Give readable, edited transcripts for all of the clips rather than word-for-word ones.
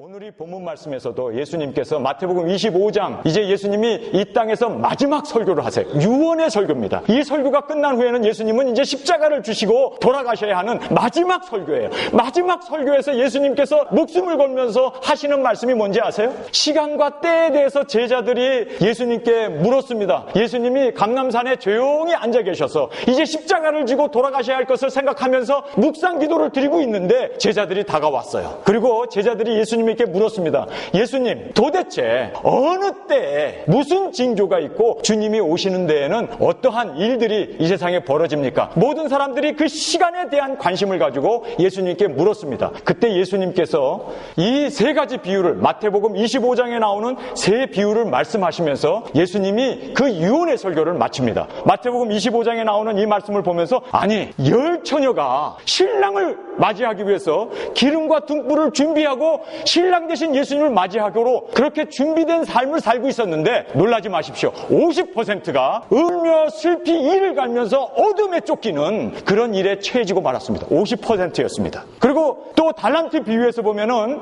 오늘 이 본문 말씀에서도 예수님께서 마태복음 25장 이제 예수님이 이 땅에서 마지막 설교를 하세요. 유언의 설교입니다. 이 설교가 끝난 후에는 예수님은 이제 십자가를 주시고 돌아가셔야 하는 마지막 설교예요. 마지막 설교에서 예수님께서 목숨을 걸면서 하시는 말씀이 뭔지 아세요? 시간과 때에 대해서 제자들이 예수님께 물었습니다. 예수님이 감람산에 조용히 앉아 계셔서 이제 십자가를 지고 돌아가셔야 할 것을 생각하면서 묵상 기도를 드리고 있는데 제자들이 다가왔어요. 그리고 제자들이 예수님께 물었습니다. 예수님, 도대체 어느 때에 무슨 징조가 있고 주님이 오시는 데에는 어떠한 일들이 이 세상에 벌어집니까? 모든 사람들이 그 시간에 대한 관심을 가지고 예수님께 물었습니다. 그때 예수님께서 이 세 가지 비유를 마태복음 25장에 나오는 세 비유를 말씀하시면서 예수님이 그 유언의 설교를 마칩니다. 마태복음 25장에 나오는 이 말씀을 보면서 아니, 열 처녀가 신랑을 맞이하기 위해서 기름과 등불을 준비하고 신랑 되신 예수님을 맞이하기로 그렇게 준비된 삶을 살고 있었는데 놀라지 마십시오. 50%가 울며 슬피 이를 갈면서 어둠에 쫓기는 그런 일에 처해지고 말았습니다. 50%였습니다. 그리고 또 달란트 비유에서 보면은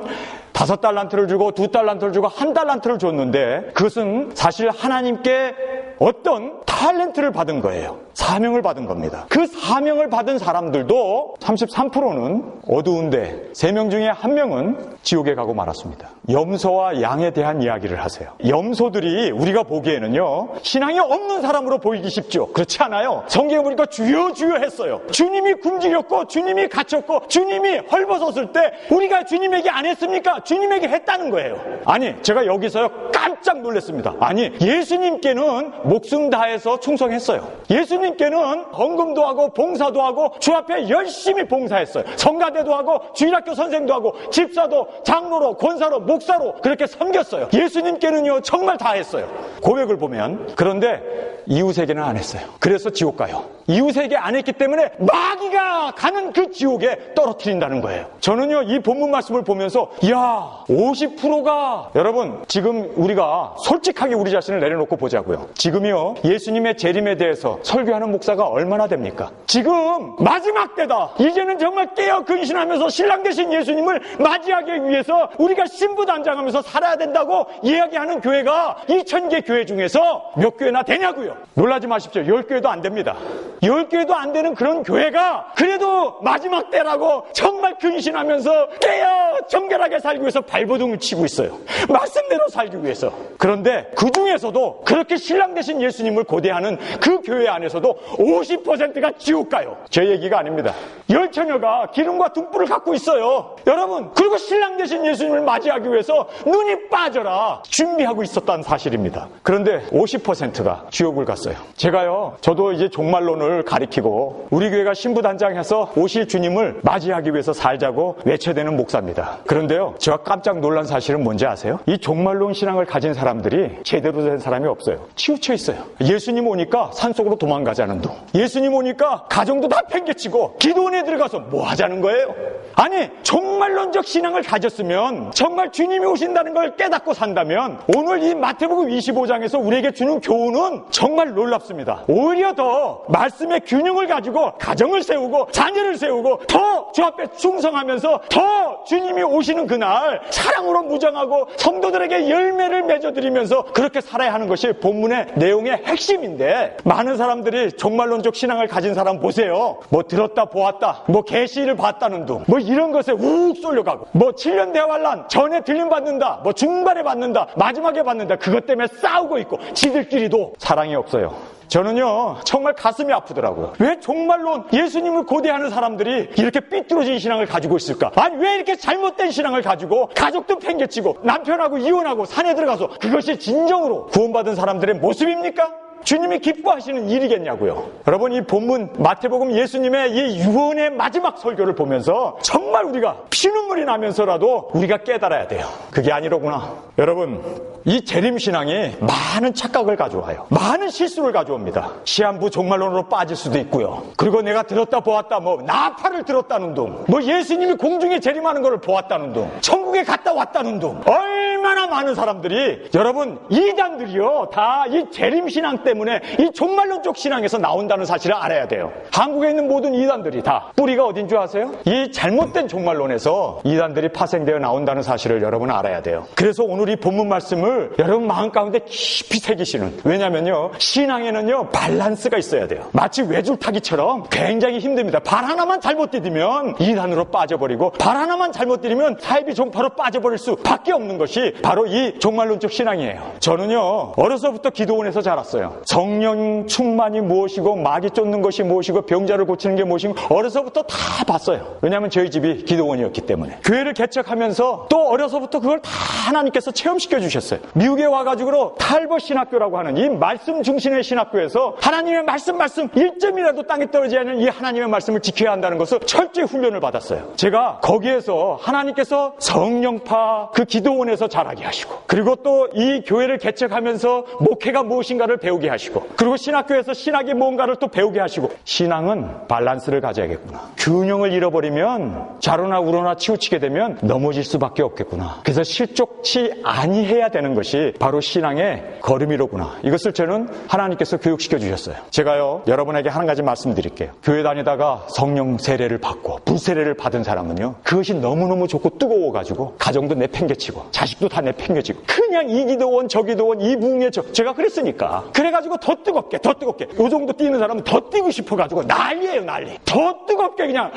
5달란트를 주고 2달란트를 주고 1달란트를 줬는데 그것은 사실 하나님께 어떤 탤런트를 받은 거예요. 사명을 받은 겁니다. 그 사명을 받은 사람들도 33%는 어두운데 3명 중에 1명은 지옥에 가고 말았습니다. 염소와 양에 대한 이야기를 하세요. 염소들이 우리가 보기에는요, 신앙이 없는 사람으로 보이기 쉽죠. 그렇지 않아요. 성경에 보니까 주여 주여 했어요. 주님이 굶주렸고 주님이 갇혔고 주님이 헐벗었을 때 우리가 주님에게 안 했습니까? 주님에게 했다는 거예요. 아니, 제가 여기서요 깜짝 놀랐습니다. 아니, 예수님께는 목숨 다해서 충성했어요. 예수님께는 헌금도 하고 봉사도 하고 주 앞에 열심히 봉사했어요. 성가대도 하고 주일학교 선생도 하고 집사도 장로로 권사로 목사로 그렇게 섬겼어요. 예수님께는요 정말 다 했어요. 고백을 보면. 그런데 이웃에게는 안 했어요. 그래서 지옥 가요. 이웃에게 안 했기 때문에 마귀가 가는 그 지옥에 떨어뜨린다는 거예요. 저는요 이 본문 말씀을 보면서 야, 50%가 여러분, 지금 우리가 솔직하게 우리 자신을 내려놓고 보자고요. 지금이요 예수님의 재림에 대해서 설교하는 목사가 얼마나 됩니까? 지금 마지막 때다. 이제는 정말 깨어 근신하면서 신랑 되신 예수님을 맞이하기 위해서 우리가 신부단장하면서 살아야 된다고 이야기하는 교회가 2000개 교회 중에서 몇 교회나 되냐고요. 놀라지 마십시오. 10교회도 안 됩니다. 10교회도 안 되는 그런 교회가 그래도 마지막 때라고 정말 근신하면서 깨어 정결하게 살기 위해서 발버둥을 치고 있어요. 말씀대로 살기 위해서. 그런데 그 중에서도 그렇게 신랑 되신 예수님을 고대하는 그 교회 안에서도 50%가 지옥 가요. 제 얘기가 아닙니다. 열 처녀가 기름과 등불을 갖고 있어요. 여러분, 그리고 신랑 되신 예수님을 맞이하기 위해서 눈이 빠져라 준비하고 있었다는 사실입니다. 그런데 50%가 지옥을 갔어요. 제가요, 저도 이제 종말론을 가리키고 우리 교회가 신부단장해서 오실 주님을 맞이하기 위해서 살자고 외쳐대는 목사입니다. 그런데요, 제가 깜짝 놀란 사실은 뭔지 아세요? 이 종말론 신앙을 가진 사람들이 제대로 된 사람이 없어요. 치우쳐 있어요. 예수님 오니까 산속으로 도망가자는 둥, 예수님 오니까 가정도 다 팽개치고 기도원에 들어가서 뭐 하자는 거예요? 아니, 종말론적 신앙을 가졌으면, 정말 주님이 오신다는 걸 깨닫고 산다면 오늘 이 마태복음 25장에서 우리에게 주는 교훈은 정말 놀랍습니다. 오히려 더 말씀의 균형을 가지고 가정을 세우고 자녀를 세우고 더 주 앞에 충성하면서 더 주님이 오시는 그날 사랑으로 무장하고 성도들에게 열매를 맺어드리면서 그렇게 살아야 하는 것이 본문의 내용의 핵심인데, 많은 사람들이 종말론적 신앙을 가진 사람 보세요. 뭐 들었다 보았다, 뭐 계시를 봤다는 둥, 뭐 이런 것에 우욱 쏠려가고, 뭐 7년 대환란 전에 들림받는다, 뭐 중반에 받는다, 마지막에 받는다, 그것 때문에 싸우고 있고 지들끼리도 사랑이 없어요. 저는요 정말 가슴이 아프더라고요. 왜 종말론 예수님을 고대하는 사람들이 이렇게 삐뚤어진 신앙을 가지고 있을까? 아니, 왜 이렇게 잘못된 신앙을 가지고 가족도 팽개치고 남편하고 이혼하고 산에 들어가서 그것이 진정으로 구원받은 사람들의 모습입니까? 주님이 기뻐하시는 일이겠냐고요. 여러분, 이 본문 마태복음 예수님의 이 유언의 마지막 설교를 보면서 정말 우리가 피눈물이 나면서라도 우리가 깨달아야 돼요. 그게 아니로구나. 여러분, 이 재림신앙이 많은 착각을 가져와요. 많은 실수를 가져옵니다. 시한부 종말론으로 빠질 수도 있고요. 그리고 내가 들었다 보았다, 뭐 나팔을 들었다는 둥, 뭐 예수님이 공중에 재림하는 것을 보았다는 둥, 천국에 갔다 왔다는 둥, 얼마나 많은 사람들이, 여러분, 이단들이요 다 이 재림신앙 때 때문에 이 종말론적 신앙에서 나온다는 사실을 알아야 돼요. 한국에 있는 모든 이단들이 다 뿌리가 어딘 줄 아세요? 이 잘못된 종말론에서 이단들이 파생되어 나온다는 사실을 여러분 알아야 돼요. 그래서 오늘 이 본문 말씀을 여러분 마음 가운데 깊이 새기시는, 왜냐면요, 신앙에는요 밸런스가 있어야 돼요. 마치 외줄타기처럼 굉장히 힘듭니다. 발 하나만 잘못 디디면 이단으로 빠져버리고, 발 하나만 잘못 디디면 사이비 종파로 빠져버릴 수밖에 없는 것이 바로 이 종말론적 신앙이에요. 저는요 어려서부터 기도원에서 자랐어요. 성령 충만이 무엇이고 마귀 쫓는 것이 무엇이고 병자를 고치는 게 무엇이고 어려서부터 다 봤어요. 왜냐하면 저희 집이 기도원이었기 때문에. 교회를 개척하면서 또 어려서부터 그걸 다 하나님께서 체험시켜 주셨어요. 미국에 와가지고 탈버 신학교라고 하는 이 말씀 중심의 신학교에서 하나님의 말씀 1점이라도 땅에 떨어지지 않는 이 하나님의 말씀을 지켜야 한다는 것을 철저히 훈련을 받았어요. 제가 거기에서 하나님께서 성령파 그 기도원에서 자라게 하시고, 그리고 또 이 교회를 개척하면서 목회가 무엇인가를 배우게 하시고, 그리고 신학교에서 신학이 뭔가를 또 배우게 하시고, 신앙은 밸런스를 가져야겠구나. 균형을 잃어버리면 좌로나 우로나 치우치게 되면 넘어질 수밖에 없겠구나. 그래서 실족치 아니해야 되는 것이 바로 신앙의 걸음이로구나. 이것을 저는 하나님께서 교육시켜 주셨어요. 제가요 여러분에게 한 가지 말씀드릴게요. 교회 다니다가 성령 세례를 받고 불세례를 받은 사람은요, 그것이 너무너무 좋고 뜨거워가지고 가정도 내팽개치고 자식도 다 내팽개치고 그냥 이 기도원 저 기도원 이 부흥회 제가 그랬으니까 그래가지고 더 뜨겁게 요 정도 뛰는 사람은 더 뛰고 싶어가지고 난리예요, 난리. 더 뜨겁게 그냥.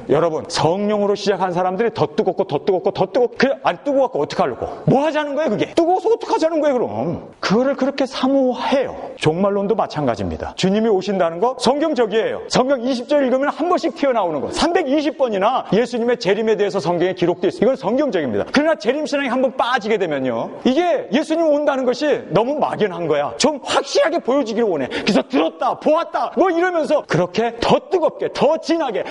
여러분, 성령으로 시작한 사람들이 더 뜨겁고 그래, 아니 뜨거워갖고 어떡하려고, 뭐 하자는 거예요 그게? 뜨거워서 어떡하자는 거예요 그럼? 그거를 그렇게 사모해요. 종말론도 마찬가지입니다. 주님이 오신다는 거 성경적이에요. 성경 20절 읽으면 한 번씩 튀어나오는 거 320번이나 예수님의 재림에 대해서 성경에 기록되어 있어요. 이건 성경적입니다. 그러나 재림신앙이 한번 빠지게 되면요, 이게 예수님 온다는 것이 너무 막연한 거야. 좀 확실하게 보여주기를 원해. 그래서 들었다 보았다 뭐 이러면서 그렇게 더 뜨겁게 더 진하게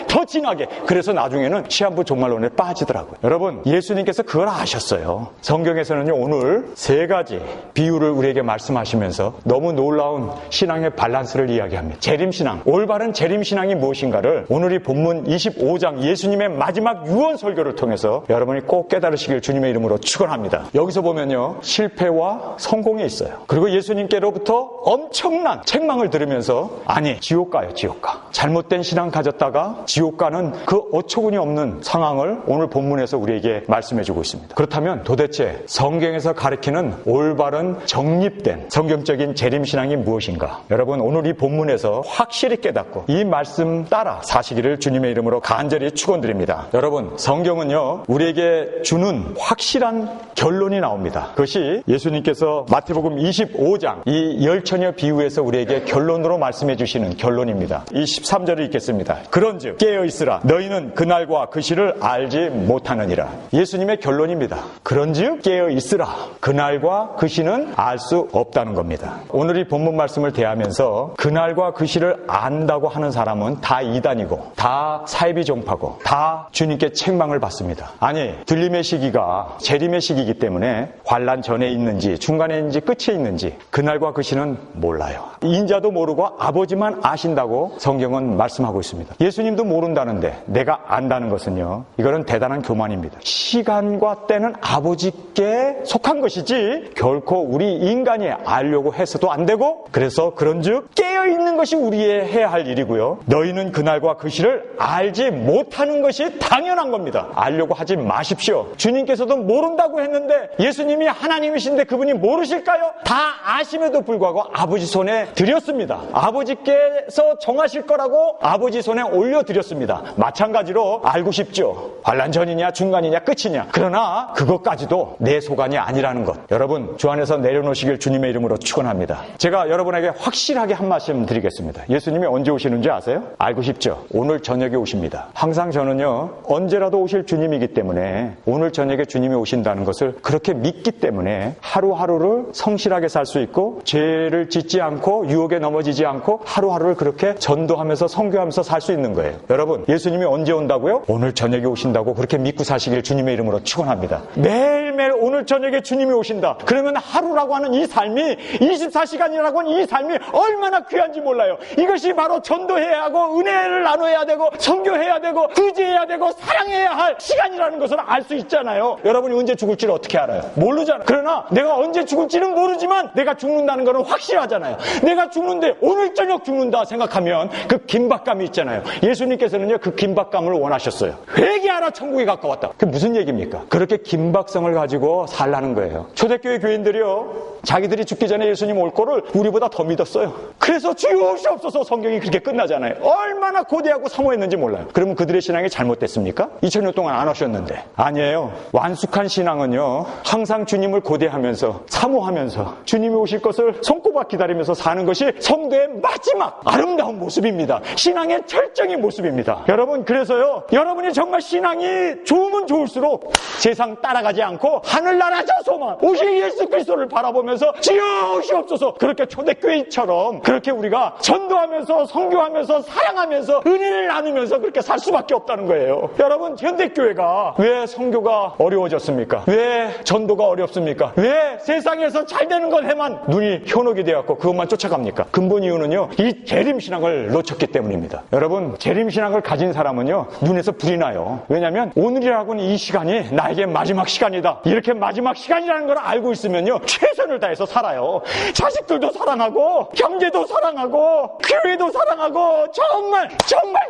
그래서 나중에는 시한부 종말론에 빠지더라고요. 여러분, 예수님께서 그걸 아셨어요. 성경에서는요 오늘 세 가지 비유를 우리에게 말씀하시면서 너무 놀라운 신앙의 밸런스를 이야기합니다. 재림신앙, 올바른 재림신앙이 무엇인가를 오늘 이 본문 25장 예수님의 마지막 유언 설교를 통해서 여러분이 꼭 깨달으시길 주님의 이름으로 축원합니다. 여기서 보면요 실패와 성공이 있어요. 그리고 예수님께로부터 엄청난 책망을 들으면서, 아니 지옥 가요, 지옥 가. 잘못된 신앙 가졌다가 지옥 가는 그 어처구니 없는 상황을 오늘 본문에서 우리에게 말씀해주고 있습니다. 그렇다면 도대체 성경에서 가르치는 올바른 정립된 성경적인 재림신앙이 무엇인가? 여러분, 오늘 이 본문에서 확실히 깨닫고 이 말씀 따라 사시기를 주님의 이름으로 간절히 축원드립니다. 여러분, 성경은요 우리에게 주는 확실한 결론이 나옵니다. 그것이 예수님께서 마태복음 25장 이 열처녀 비유에서 우리에게 결론으로 말씀해 주시는 결론입니다. 23절을 읽겠습니다. 그런즉 깨어있으라, 너희는 그날과 그 시를 알지 못하느니라. 예수님의 결론입니다. 그런즉 깨어있으라, 그날과 그 시는 알 수 없다는 겁니다. 오늘 이 본문 말씀을 대하면서 그날과 그 시를 안다고 하는 사람은 다 이단이고 다 사이비 종파고 다 주님께 책망을 받습니다. 아니, 들림의 시기가 재림의 시기이기 때문에 환난 전에 있는지 중간에 있는지 끝에 있는지 그날과 그 시는 몰라요. 인자도 모르고 아버지만 아신다고 성경은 말씀하고 있습니다. 예수님도 모른다는데 내가 안다는 것은요, 이거는 대단한 교만입니다. 시간과 때는 아버지께 속한 것이지 결코 우리 인간이 알려고 해서도 안 되고, 그래서 그런즉 깨어있는 것이 우리의 해야 할 일이고요, 너희는 그날과 그 시를 알지 못하는 것이 당연한 겁니다. 알려고 하지 마십시오. 주님께서도 모른다고 했는데 예수님이 하나님이신데 그분이 모르실까요? 다 아심에도 불구하고 아버지 손에 드렸습니다. 아버지께서 정하실 거라고 아버지 손에 올려드렸습니다. 마찬가지로 알고 싶죠. 환난 전이냐 중간이냐 끝이냐. 그러나 그것까지도 내 소관이 아니라는 것, 여러분 주 안에서 내려놓으시길 주님의 이름으로 축원합니다. 제가 여러분에게 확실하게 한 말씀 드리겠습니다. 예수님이 언제 오시는지 아세요? 알고 싶죠? 오늘 저녁에 오십니다. 항상 저는요 언제라도 오실 주님이기 때문에 오늘 저녁에 주님이 오신다는 것을 그렇게 믿기 때문에 하루하루를 성실하게 살 수 있고 죄를 짓지 않고 유혹에 넘어지지 않고 하루하루를 그렇게 전도하면서 선교하면서 살 수 있는 거예요. 여러분, 예수님이 언제 온다고요? 오늘 저녁에 오신다고 그렇게 믿고 사시길 주님의 이름으로 축원합니다. 매일매일 매일매일 오늘 저녁에 주님이 오신다. 그러면 하루라고 하는 이 삶이 24시간이라고 하는 이 삶이 얼마나 귀한지 몰라요. 이것이 바로 전도해야 하고 은혜를 나눠야 되고 선교해야 되고 구제해야 되고 사랑해야 할 시간이라는 것을 알 수 있잖아요. 여러분이 언제 죽을지를 어떻게 알아요? 모르잖아요. 그러나 내가 언제 죽을지는 모르지만 내가 죽는다는 것은 확실하잖아요. 내가 죽는데 오늘 저녁 죽는다 생각하면 그 긴박감이 있잖아요. 예수님께서는요 그 긴박감을 원하셨어요. 회개하라 천국에 가까웠다. 그게 무슨 얘기입니까? 그렇게 긴박성을 가지고 살라는 거예요. 초대교회 교인들이요 자기들이 죽기 전에 예수님 올 거를 우리보다 더 믿었어요. 그래서 주시옵소서 성경이 그렇게 끝나잖아요. 얼마나 고대하고 사모했는지 몰라요. 그러면 그들의 신앙이 잘못됐습니까? 2000년 동안 안 하셨는데. 아니에요. 완숙한 신앙은요 항상 주님을 고대하면서 사모하면서 주님이 오실 것을 손꼽아 기다리면서 사는 것이 성도의 마지막 아름다운 모습입니다. 신앙의 절정의 모습입니다. 여러분 그래서요 여러분이 정말 신앙이 좋으면 좋을수록 세상 따라가지 않고 하늘나라 저 소망 오실 예수 그리스도를 바라보면서 주시옵소서 그렇게 초대교회처럼 그렇게 우리가 전도하면서 선교하면서 사랑하면서 은혜를 나누면서 그렇게 살 수밖에 없다는 거예요. 여러분 현대교회가 왜 선교가 어려워졌습니까? 왜 전도가 어렵습니까? 왜 세상에서 잘 되는 것 해만 눈이 현혹이 되었고 그것만 쫓아갑니까? 근본 이유는요 이 재림신앙을 놓쳤기 때문입니다. 여러분 재림신앙을 가진 사람은요 눈에서 불이 나요. 왜냐하면 오늘이라고는 이 시간이 나에게 마지막 시간이다. 이렇게 마지막 시간이라는 걸 알고 있으면요 최선을 다해서 살아요. 자식들도 사랑하고 형제도 사랑하고 교회도 사랑하고 정말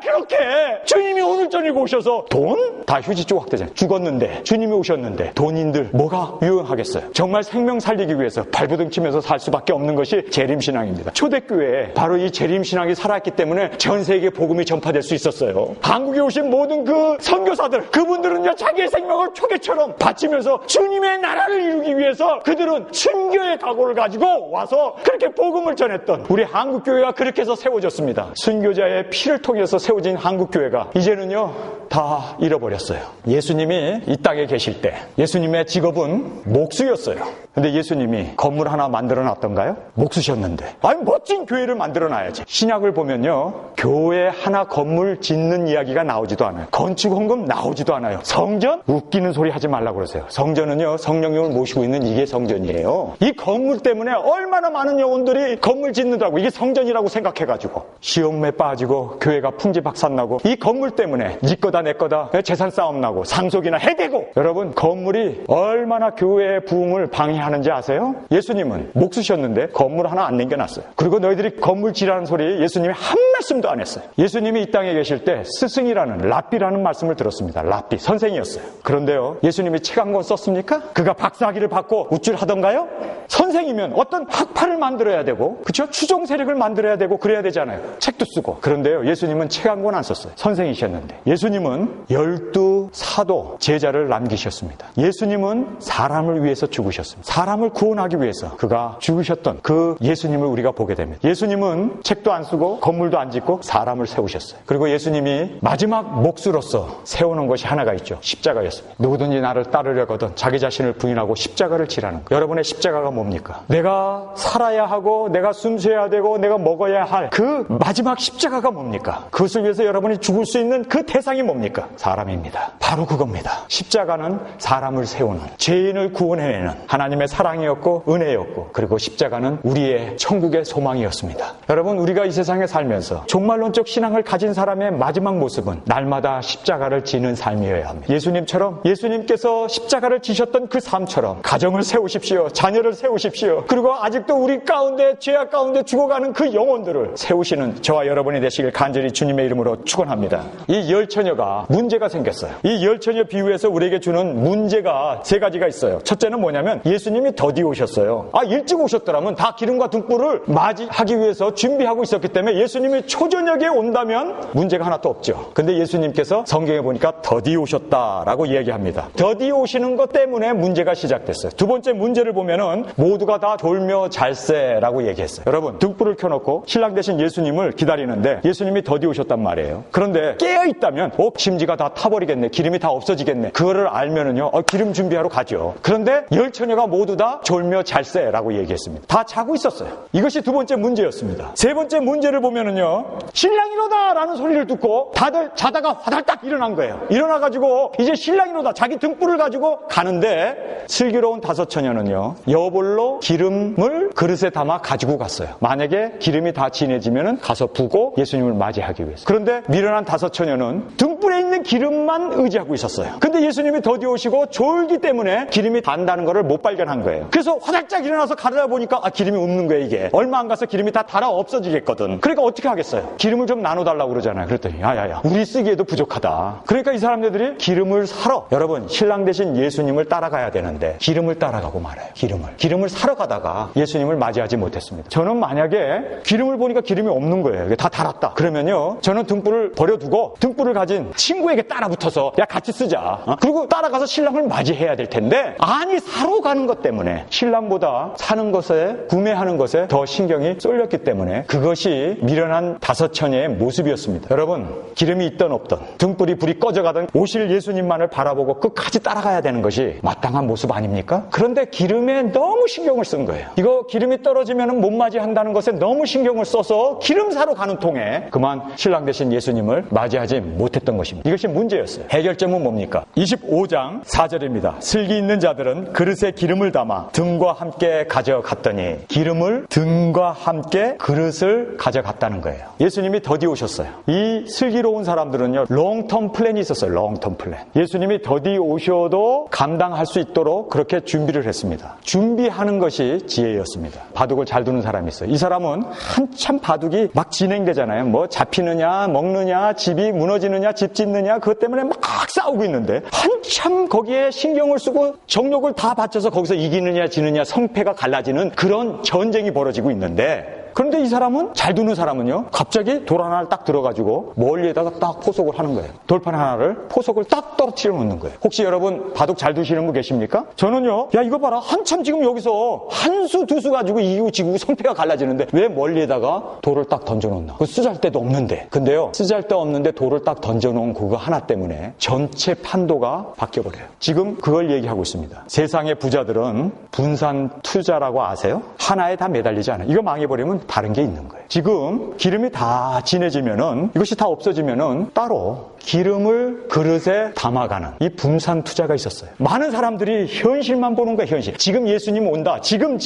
그렇게 주님이 오늘 저녁에 오셔서 돈? 다 휴지 조각 되잖아요. 죽었는데 주님이 오셨는데 돈인들 뭐가 유용하겠어요. 정말 생명 살리기 위해서 발버둥 치면서 살 수밖에 없는 것이 재림신앙입니다. 초대교회에 바로 이 재림신앙이 살아있기 때문에 전 세계에 복음이 전파될 수 있었어요. 한국에 오신 모든 그 선교사들 그분들은요 자기의 생명을 초계처럼 바치면서 주님의 나라를 이루기 위해서 그들은 순교의 각오를 가지고 와서 그렇게 복음을 전했던 우리 한국교회가 그렇게 해서 세워졌습니다. 순교자의 피를 통해서 세워진 한국교회가 이제는요 다 잃어버렸어요. 예수님이 이 땅에 계실 때 예수님의 직업은 목수였어요. 근데 예수님이 건물 하나 만들어 놨던가요? 목수셨는데 아니 멋진 교회를 만들어 놔야지. 신약을 보면요 교회 하나 건물 짓는 이야기가 나오지도 않아요. 건축 헌금 나오지도 않아요. 성전? 웃기는 소리 하지 말라고 그러세요. 성전은요 성령님을 모시고 있는 이게 성전이에요. 이 건물 때문에 얼마나 많은 영혼들이 건물 짓는다고 이게 성전이라고 생각해가지고 시험에 빠지고 교회가 풍지박산나고 이 건물 때문에 네 거다 내 거다 재산 싸움 나고 상속이나 해대고. 여러분 건물이 얼마나 교회의 부흥을 방해하는지 아세요? 예수님은 목수셨는데 건물 하나 안 남겨놨어요. 그리고 너희들이 건물 지라는 소리 예수님이 한 말씀도 안 했어요. 예수님이 이 땅에 계실 때 스승이라는 랍비라는 말씀을 들었습니다. 랍비 선생이었어요. 그런데요 예수님이 책 한 권 썼습니까? 그가 박사학위를 받고 우쭐하던가요? 선생이면 어떤 학파를 만들어야 되고 그렇죠? 추종 세력을 만들어야 되고 그래야 되잖아요. 책도 쓰고. 그런데요 예수님은 책 한 권 안 썼어요. 선생이셨는데. 예수님은 12 사도 제자를 남기셨습니다. 예수님은 사람을 위해서 죽으셨습니다. 사람을 구원하기 위해서 그가 죽으셨던 그 예수님을 우리가 보게 됩니다. 예수님은 책도 안 쓰고 건물도 안 짓고 사람을 세우셨어요. 그리고 예수님이 마지막 몫으로서 세우는 것이 하나가 있죠. 십자가였습니다. 누구든지 나를 따르려거든 자기 자신을 부인하고 십자가를 지라는 거. 여러분의 십자가가 뭡니까? 내가 살아야 하고 내가 숨쉬어야 되고 내가 먹어야 할 그 마지막 십자가가 뭡니까? 그것을 위해서 여러분이 죽을 수 있는 그 대상이 뭡니까? 사람입니다. 바로 그겁니다. 십자가는 사람을 세우는 죄인을 구원해내는 하나님의 사랑이었고 은혜였고 그리고 십자가는 우리의 천국의 소망이었습니다. 여러분 우리가 이 세상에 살면서 종말론적 신앙을 가진 사람의 마지막 모습은 날마다 십자가를 지는 삶이어야 합니다. 예수님처럼 예수님께서 십자가를 지셨던 그 삶처럼 가정을 세우십시오. 자녀를 세우십시오. 그리고 아직도 우리 가운데 죄악 가운데 죽어가는 그 영혼들을 세우시는 저와 여러분이 되시길 간절히 주님의 이름으로 축원합니다. 이 열처녀가 문제가 생겼어요. 이 열처녀 비유에서 우리에게 주는 문제가 세 가지가 있어요. 첫째는 뭐냐면 예수님이 더디 오셨어요. 일찍 오셨더라면 다 기름과 등불을 맞이하기 위해서 준비하고 있었기 때문에 예수님이 초저녁에 온다면 문제가 하나도 없죠. 근데 예수님께서 성경에 보니까 더디 오셨다라고 이야기합니다. 더디 오시는 것 때문에 문제가 시작됐어요. 두 번째 문제를 보면은 모두가 다 졸며 잘세라고 얘기했어요. 여러분 등불을 켜놓고 신랑 되신 예수님을 기다리는데 예수님이 더디 오셨단 말이에요. 그런데 깨어있다면 심지가 다 타버리겠네. 기름이 다 없어지겠네. 그거를 알면은요 기름 준비하러 가죠. 그런데 열처녀가 모두 다 졸며 잘세라고 얘기했습니다. 다 자고 있었어요. 이것이 두 번째 문제였습니다. 세 번째 문제를 보면은요 신랑이로다 라는 소리를 듣고 다들 자다가 화달딱 일어난 거예요. 일어나가지고 이제 신랑이로다 자기 등불을 가지고 가는데 슬기로운 다섯 처녀는요, 여볼로 기름을 그릇에 담아 가지고 갔어요. 만약에 기름이 다 진해지면 가서 부고 예수님을 맞이하기 위해서. 그런데 미련한 다섯 처녀는 등불에 있는 기름만 의지하고 있었어요. 근데 예수님이 더디 오시고 졸기 때문에 기름이 단다는 것을 못 발견한 거예요. 그래서 화들짝 일어나서 가려다 보니까 기름이 없는 거예요. 이게 얼마 안 가서 기름이 다 달아 없어지겠거든. 그러니까 어떻게 하겠어요? 기름을 좀 나눠달라고 그러잖아요. 그랬더니 야야야, 우리 쓰기에도 부족하다. 그러니까 이 사람들이 기름을 사러, 여러분 신랑 대신 예수님을 따라가야 되는데 기름을 따라가고 말아요. 기름을 사러 가다가 예수님을 맞이하지 못했습니다. 저는 만약에 기름을 보니까 기름이 없는 거예요. 이게 다 달았다. 그러면요, 저는 등불을 버려두고 등불을 가진 친구에게 따라붙어서 야 같이 쓰자. 그리고 따라가서 신랑을 맞이해야 될 텐데, 아니 사러 가는 것 때문에 신랑보다 사는 것에, 구매하는 것에 더 신경이 쏠렸기 때문에 그것이 미련한 다섯 처녀의 모습이었습니다. 여러분, 기름이 있던 없던, 등불이 불이 꺼져가던 오실 예수님만을 바라보고 끝까지 따라가야 되는 것이 마땅한 모습 아닙니까? 그런데 기름에 너무 신경을 쓴 거예요. 이거 기름이 떨어지면 못 맞이한다는 것에 너무 신경을 써서 기름 사러 가는 통에 그만 신랑 대신 예수님을 맞이하지 못했던 것입니다. 이것이 문제였어요. 해결점은 뭡니까? 25장 4절입니다. 슬기 있는 자들은 그릇에 기름을 담아 등과 함께 가져갔더니, 기름을 등과 함께 그릇을 가져갔다는 거예요. 예수님이 더디 오셨어요. 이 슬기로운 사람들은요, 롱텀 플랜이 있었어요. 롱텀 플랜. 예수님이 더디 오셔도 감당할 수 있도록 그렇게 준비를 했습니다. 준비하는 것이 지혜였습니다. 바둑을 잘 두는 사람이 있어요. 이 사람은 한참 바둑이 막 진행되잖아요. 뭐 잡히느냐, 먹느냐, 집이 무너지느냐, 집 짓느냐, 그것 때문에 막 싸우고 있는데 한참 거기에 신경을 쓰고 정력을 다 바쳐서 거기서 이기느냐 지느냐, 성패가 갈라지는 그런 전쟁이 벌어지고 있는데, 그런데 이 사람은, 잘 두는 사람은요, 갑자기 돌 하나를 딱 들어가지고 멀리에다가 딱 포석을 하는 거예요. 돌판 하나를, 포석을 딱 떨어뜨려 놓는 거예요. 혹시 여러분 바둑 잘 두시는 분 계십니까? 저는요, 야 이거 봐라, 한참 지금 여기서 한 수 두 수 가지고 이기고 지고 성패가 갈라지는데 왜 멀리에다가 돌을 딱 던져놓나? 그 쓰잘데도 없는데. 근데요, 쓰잘데 없는데 돌을 딱 던져놓은 그거 하나 때문에 전체 판도가 바뀌어버려요. 지금 그걸 얘기하고 있습니다. 세상의 부자들은 분산 투자라고 아세요? 하나에 다 매달리지 않아요. 이거 망해버리면 다른 게 있는 거예요. 지금 기름이 다 진해지면은, 이것이 다 없어지면은 따로 기름을 그릇에 담아가는 이 분산 투자가 있었어요. 많은 사람들이 현실만 보는 거예요. 현실. 지금 예수님 온다. 지금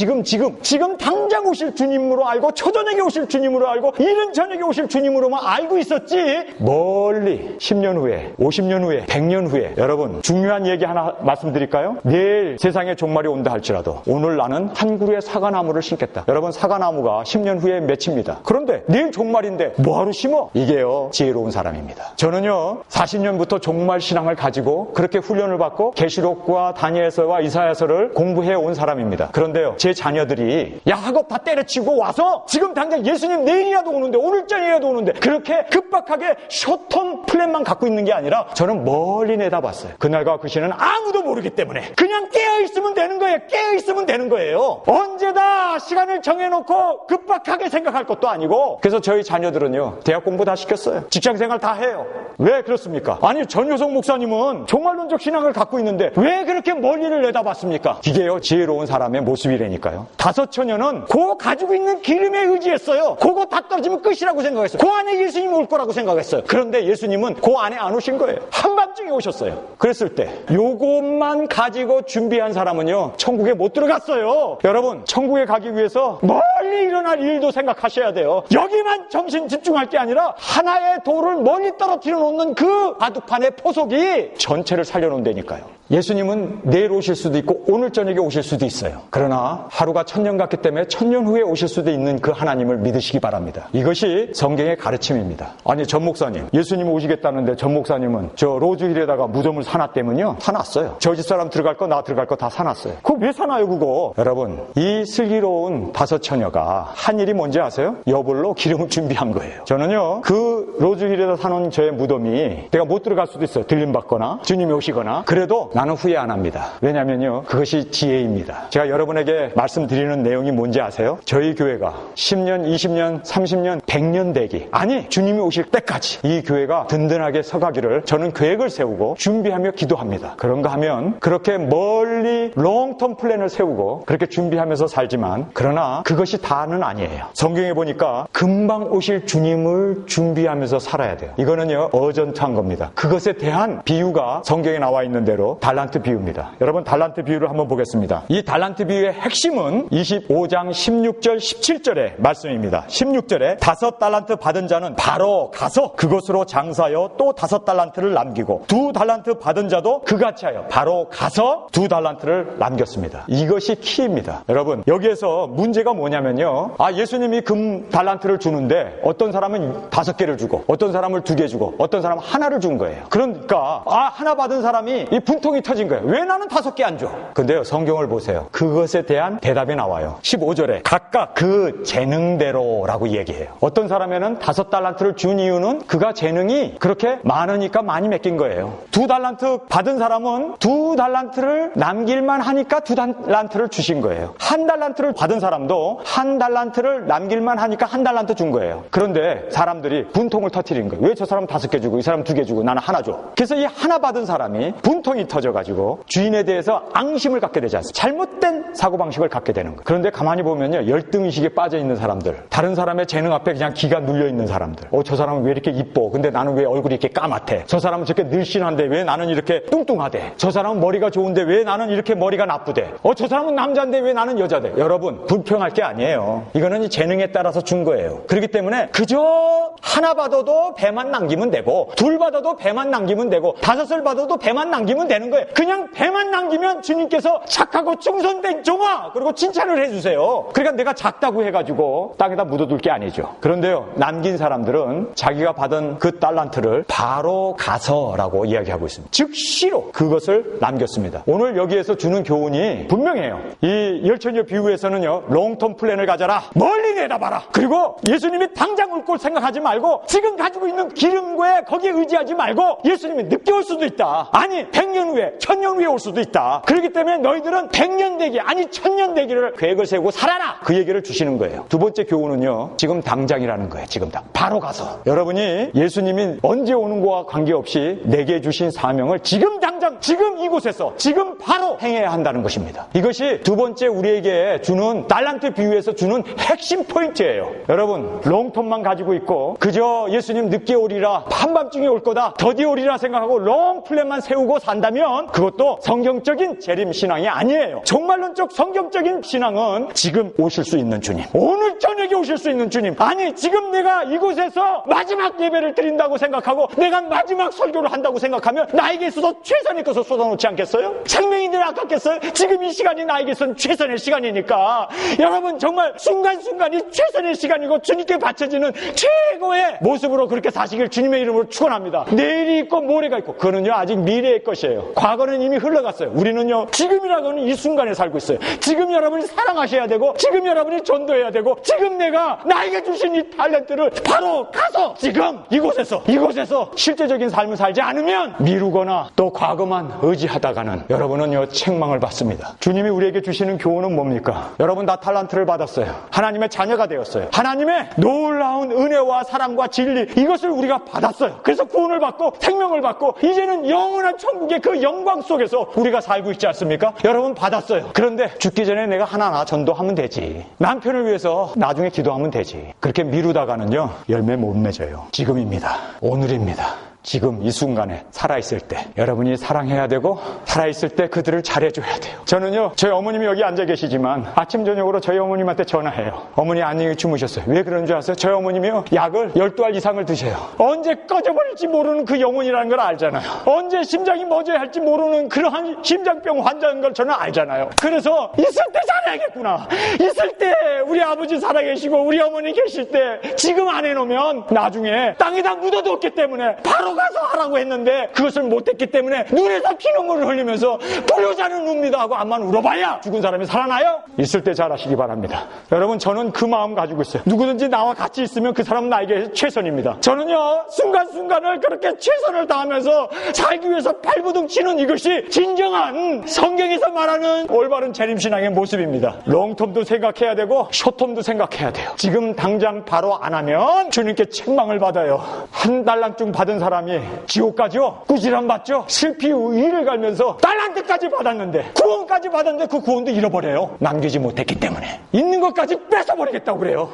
당장 오실 주님으로 알고, 초저녁에 오실 주님으로 알고, 이른 저녁에 오실 주님으로만 알고 있었지, 멀리 10년 후에, 50년 후에, 100년 후에. 여러분, 중요한 얘기 하나 말씀드릴까요? 내일 세상에 종말이 온다 할지라도 오늘 나는 한 그루의 사과나무를 심겠다. 여러분, 사과나무가 10년 후에 맺힙니다. 그런데 내일 종말인데 뭐하러 심어? 이게요, 지혜로운 사람입니다. 저는요, 40년부터 종말 신앙을 가지고 그렇게 훈련을 받고 계시록과 다니엘서와 이사야서를 공부해 온 사람입니다. 그런데요, 제 자녀들이 야 학업 다 때려치고 와서 지금 당장 예수님 내일이라도 오는데, 오늘 저녁이라도 오는데, 그렇게 급박하게 숏텀 플랜만 갖고 있는 게 아니라 저는 멀리 내다봤어요. 그날과 그 시는 아무도 모르기 때문에 그냥 깨어있으면 되는 거예요. 깨어있으면 되는 거예요. 언제다 시간을 정해놓고 급박하게 생각할 것도 아니고. 그래서 저희 자녀들은요, 대학 공부 다 시켰어요. 직장생활 다 해요. 왜 그렇습니까? 아니, 전효성 목사님은 종말론적 신앙을 갖고 있는데 왜 그렇게 멀리를 내다봤습니까? 이게요, 지혜로운 사람의 모습이라니까요. 다섯 처녀는 그 가지고 있는 기름에 의지했어요. 그거 다 떨어지면 끝이라고 생각했어요. 그 안에 예수님 올 거라고 생각했어요. 그런데 예수님은 그 안에 안 오신 거예요. 한밤중에 오셨어요. 그랬을 때 요것만 가지고 준비한 사람은요, 천국에 못 들어갔어요. 여러분, 천국에 가기 위해서 멀리 일어날 일도 생각하셔야 돼요. 여기만 정신 집중할 게 아니라 하나의 돌을 멀리 떨어뜨려 놓는 그 바둑판의 포석이 전체를 살려놓는다니까요. 예수님은 내일 오실 수도 있고 오늘 저녁에 오실 수도 있어요. 그러나 하루가 1000년 같기 때문에 1000년 후에 오실 수도 있는 그 하나님을 믿으시기 바랍니다. 이것이 성경의 가르침입니다. 아니, 전 목사님, 예수님 오시겠다는데 전 목사님은 저 로즈힐에다가 무덤을 사놨다면요? 사놨어요. 저 집사람 들어갈 거, 나 들어갈 거 다 사놨어요. 그거 왜 사놔요, 그거? 여러분, 이 슬기로운 다섯 처녀가 한 일이 뭔지 아세요? 여볼로 기름을 준비한 거예요. 저는요, 그 로즈힐에다 사놓은 저의 무덤이 내가 못 들어갈 수도 있어요. 들림받거나 주님이 오시거나. 그래도 나는 후회 안 합니다. 왜냐면요, 그것이 지혜입니다. 제가 여러분에게 말씀드리는 내용이 뭔지 아세요? 저희 교회가 10년, 20년, 30년, 100년 되기, 아니 주님이 오실 때까지 이 교회가 든든하게 서가기를 저는 계획을 세우고 준비하며 기도합니다. 그런가 하면 그렇게 멀리 롱텀 플랜을 세우고 그렇게 준비하면서 살지만, 그러나 그것이 다는 아니에요. 성경에 보니까 금방 오실 주님을 준비하면서 살아야 돼요. 이거는요, 어저 레전트한 겁니다. 그것에 대한 비유가 성경에 나와 있는 대로 달란트 비유입니다. 여러분, 달란트 비유를 한번 보겠습니다. 이 달란트 비유의 핵심은 25장 16절 17절의 말씀입니다. 16절에 5달란트 받은 자는 바로 가서 그것으로 장사하여 또 5달란트를 남기고 2달란트 받은 자도 그같이 하여 바로 가서 2달란트를 남겼습니다. 이것이 키입니다. 여러분, 여기에서 문제가 뭐냐면요, 예수님이 금 달란트를 주는데 어떤 사람은 5개를 주고 어떤 사람은 2개 주고 어떤 사람은 하나를 준 거예요. 그러니까 하나 받은 사람이 이 분통이 터진 거예요. 왜 나는 5개 안 줘? 근데요, 성경을 보세요. 그것에 대한 대답이 나와요. 15절에 각각 그 재능대로라고 얘기해요. 어떤 사람에는 5달란트를 준 이유는 그가 재능이 그렇게 많으니까 많이 맡긴 거예요. 2달란트 받은 사람은 2달란트를 남길만 하니까 2달란트를 주신 거예요. 1달란트를 받은 사람도 1달란트를 남길만 하니까 1달란트 준 거예요. 그런데 사람들이 분통을 터뜨린 거예요. 왜 저 사람은 5개 주고 이 사람은 2개 주고 나는 하나 줘? 그래서 이 하나 받은 사람이 분통이 터져가지고 주인에 대해서 앙심을 갖게 되지 않습니까? 잘못된 사고방식을 갖게 되는 거예요. 그런데 가만히 보면요, 열등의식에 빠져있는 사람들, 다른 사람의 재능 앞에 그냥 기가 눌려있는 사람들, 저 사람은 왜 이렇게 이뻐? 근데 나는 왜 얼굴이 이렇게 까맣대? 저 사람은 저렇게 늘씬한데 왜 나는 이렇게 뚱뚱하대? 저 사람은 머리가 좋은데 왜 나는 이렇게 머리가 나쁘대? 저 사람은 남자인데 왜 나는 여자대? 여러분, 불평할 게 아니에요. 이거는 이 재능에 따라서 준 거예요. 그렇기 때문에 그저 하나 받아도 배만 남기면 되고 2 받아도 배만 남기면 되고 5을 받아도 배만 남기면 되는 거예요. 그냥 배만 남기면 주님께서 착하고 충성된 종아 그리고 칭찬을 해주세요. 그러니까 내가 작다고 해가지고 땅에다 묻어둘 게 아니죠. 그런데요, 남긴 사람들은 자기가 받은 그 달란트를 바로 가서라고 이야기하고 있습니다. 즉시로 그것을 남겼습니다. 오늘 여기에서 주는 교훈이 분명해요. 이 열천여 비유에서는요, 롱텀 플랜을 가져라, 멀리 내다봐라. 그리고 예수님이 당장 올 걸 생각하지 말고 지금 가지고 있는 기름고에 거기에 의지하지 말고 예수님이 늦게 올 수도 있다. 아니 100년 후에 1000년 후에 올 수도 있다. 그렇기 때문에 너희들은 100년 되기 아니 1000년 되기를 계획을 세우고 살아라. 그 얘기를 주시는 거예요. 두 번째 교훈은요, 지금 당장이라는 거예요. 지금 바로 가서. 여러분이 예수님이 언제 오는 거와 관계없이 내게 주신 사명을 지금 당장 지금 이곳에서 지금 바로 행해야 한다는 것입니다. 이것이 두 번째 우리에게 주는 달란트 비유에서 주는 핵심 포인트예요. 여러분, 롱텀만 가지고 있고 그저 예수님 늦게 오리라, 한밤중에 올 거다, 더디 오리라 생각하고 롱 플랜만 세우고 산다면 그것도 성경적인 재림 신앙이 아니에요. 종말론적 성경적인 신앙은 지금 오실 수 있는 주님, 오늘 저녁에 오실 수 있는 주님, 아니 지금 내가 이곳에서 마지막 예배를 드린다고 생각하고 내가 마지막 설교를 한다고 생각하면 나에게 있어서 최선의 것을 쏟아놓지 않겠어요? 생명이 늘 아깝겠어요? 지금 이 시간이 나에게선 최선의 시간이니까 여러분, 정말 순간순간이 최선의 시간이고 주님께 바쳐지는 최고의 모습으로 그렇게 사시길 주님의 이름으로 축원합니다. 내일이 있고 모레가 있고 그거는요 아직 미래의 것이에요. 과거는 이미 흘러갔어요. 우리는요 지금이라고는 이 순간에 살고 있어요. 지금 여러분이 사랑하셔야 되고 지금 여러분이 전도해야 되고 지금 내가 나에게 주신 이 탤런트를 바로 가서 지금 이곳에서 실제적인 삶을 살지 않으면 미루거나 또 과거만 의지하다가는 여러분은요 책망을 받습니다. 주님이 우리에게 주시는 교훈은 뭡니까? 여러분 다 탤런트를 받았어요. 하나님의 자녀가 되었어요. 하나님의 놀라운 은혜와 사랑과 진리, 이것을 우리가 받았어요. 그래서 구원을 받고 생명을 받고 이제는 영원한 천국의 그 영광 속에서 우리가 살고 있지 않습니까? 여러분 받았어요. 그런데 죽기 전에 내가 하나하나 전도하면 되지, 남편을 위해서 나중에 기도하면 되지, 그렇게 미루다가는요 열매 못 맺어요. 지금입니다. 오늘입니다. 지금 이 순간에 살아있을 때 여러분이 사랑해야 되고 살아있을 때 그들을 잘해줘야 돼요. 저는요 저희 어머님이 여기 앉아 계시지만 아침 저녁으로 저희 어머님한테 전화해요. 어머니 안녕히 주무셨어요. 왜 그런 줄 아세요? 저희 어머님이요 약을 12알 이상을 드셔요. 언제 꺼져버릴지 모르는 그 영혼이라는 걸 알잖아요. 언제 심장이 멎어야 할지 모르는 그러한 심장병 환자인 걸 저는 알잖아요. 그래서 있을 때 잘해야겠구나, 있을 때 우리 아버지 살아계시고 우리 어머니 계실 때 지금 안 해놓으면 나중에 땅에다 묻어뒀기 때문에 바로 가서 하라고 했는데 그것을 못했기 때문에 눈에서 피눈물을 흘리면서 불효자는 웁니다 하고 암만 울어봐야 죽은 사람이 살아나요? 있을 때 잘하시기 바랍니다. 여러분, 저는 그 마음 가지고 있어요. 누구든지 나와 같이 있으면 그 사람은 나에게 최선입니다. 저는요 순간순간을 그렇게 최선을 다하면서 살기 위해서 발버둥 치는 이것이 진정한 성경에서 말하는 올바른 재림신앙의 모습입니다. 롱텀도 생각해야 되고 숏텀도 생각해야 돼요. 지금 당장 바로 안 하면 주님께 책망을 받아요. 1달란트 받은 사람이 사람이 지옥 가죠. 꾸지람 받죠. 실피 위를 갈면서 달란트까지 받았는데, 구원까지 받았는데 그 구원도 잃어버려요. 남기지 못했기 때문에. 있는 것까지 뺏어버리겠다고 그래요.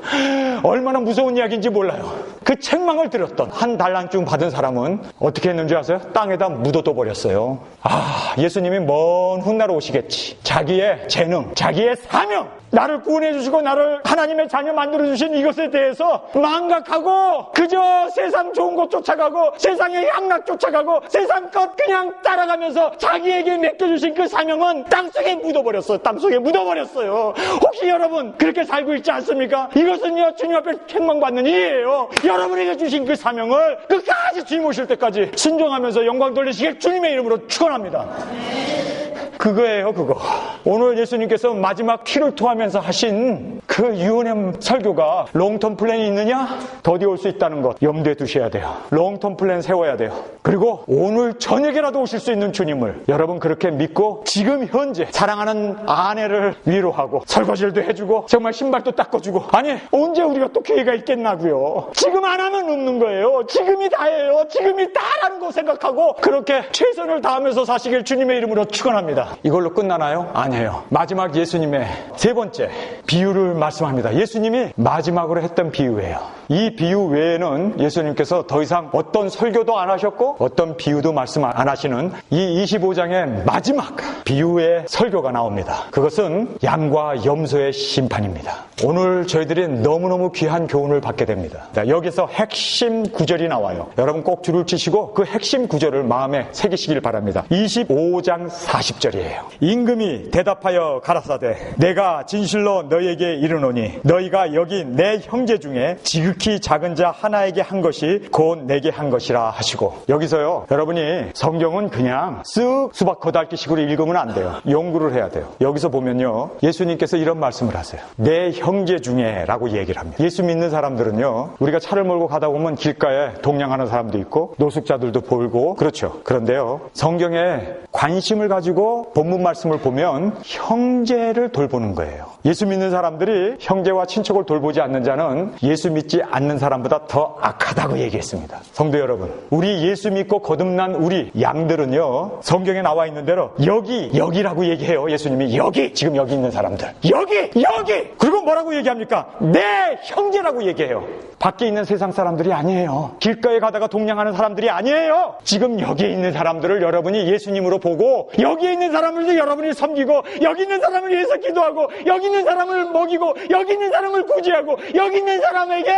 얼마나 무서운 이야기인지 몰라요. 그 책망을 들었던 한 달란트 받은 사람은 어떻게 했는지 아세요? 땅에다 묻어둬 버렸어요. 예수님이 먼 훗날 오시겠지. 자기의 재능, 자기의 사명, 나를 구원해 주시고 나를 하나님의 자녀 만들어 주신 이것에 대해서 망각하고 그저 세상 좋은 것 쫓아가고 세상의 향락 쫓아가고 세상 것 그냥 따라가면서 자기에게 맡겨주신 그 사명은 땅속에 묻어버렸어요. 땅속에 묻어버렸어요. 혹시 여러분 그렇게 살고 있지 않습니까? 이것은요 주님 앞에 책망받는 일이에요. 여러분에게 주신 그 사명을 끝까지 주님 오실 때까지 순종하면서 영광 돌리시길 주님의 이름으로 축원합니다. 그거예요, 그거. 오늘 예수님께서 마지막 피를 토하면서 하신 그 유언의 설교가 롱텀 플랜이 있느냐? 더디 올 수 있다는 것 염두에 두셔야 돼요. 롱텀 플랜 세워야 돼요. 그리고 오늘 저녁에라도 오실 수 있는 주님을 여러분 그렇게 믿고 지금 현재 사랑하는 아내를 위로하고 설거지도 해주고 정말 신발도 닦아주고 아니 언제 우리가 또 기회가 있겠나고요. 지금 안 하면 없는 거예요. 지금이 다예요. 지금이 다라는 거 생각하고 그렇게 최선을 다하면서 사시길 주님의 이름으로 축원합니다. 이걸로 끝나나요? 아니에요. 마지막 예수님의 세 번째 비유를 말씀합니다. 예수님이 마지막으로 했던 비유예요. 이 비유 외에는 예수님께서 더 이상 어떤 설교도 안 하셨고 어떤 비유도 말씀 안 하시는 이 25장의 마지막 비유의 설교가 나옵니다. 그것은 양과 염소의 심판입니다. 오늘 저희들이 너무너무 귀한 교훈을 받게 됩니다. 여기서 핵심 구절이 나와요. 여러분 꼭 줄을 치시고 그 핵심 구절을 마음에 새기시길 바랍니다. 25장 40절이에요. 임금이 대답하여 가라사대 내가 진실로 너희에게 이르노니 너희가 여기 내 형제 중에 지극히 작은 자 하나에게 한 것이 곧 내게 한 것이라 하시고 여기서요 여러분이 성경은 그냥 쓱 수박 거달기식으로 읽으면 안 돼요. 연구를 해야 돼요. 여기서 보면요 예수님께서 이런 말씀을 하세요. 내 형제 중에 라고 얘기를 합니다. 예수 믿는 사람들은요 우리가 차를 몰고 가다 보면 길가에 동냥하는 사람도 있고 노숙자들도 보이고 그렇죠. 그런데요 성경에 관심을 가지고 본문 말씀을 보면 형제를 돌보는 거예요. 예수 믿는 사람들이 형제와 친척을 돌보지 않는 자는 예수 믿지 않는 사람보다 더 악하다고 얘기했습니다. 성도 여러분, 우리 예수 믿고 거듭난 우리 양들은요 성경에 나와 있는 대로 여기라고 얘기해요. 예수님이 여기, 지금 여기 있는 사람들 여기 그리고 뭐라고 얘기합니까? 내 형제라고 얘기해요. 밖에 있는 세상 사람들이 아니에요. 길가에 가다가 동냥하는 사람들이 아니에요. 지금 여기에 있는 사람들을 여러분이 예수님으로 보고 여기에 있는 사람들도 여러분이 섬기고 여기 있는 사람을 위해서 기도하고 여기 있는 사람을 먹이고 여기 있는 사람을 구제하고 여기 있는 사람에게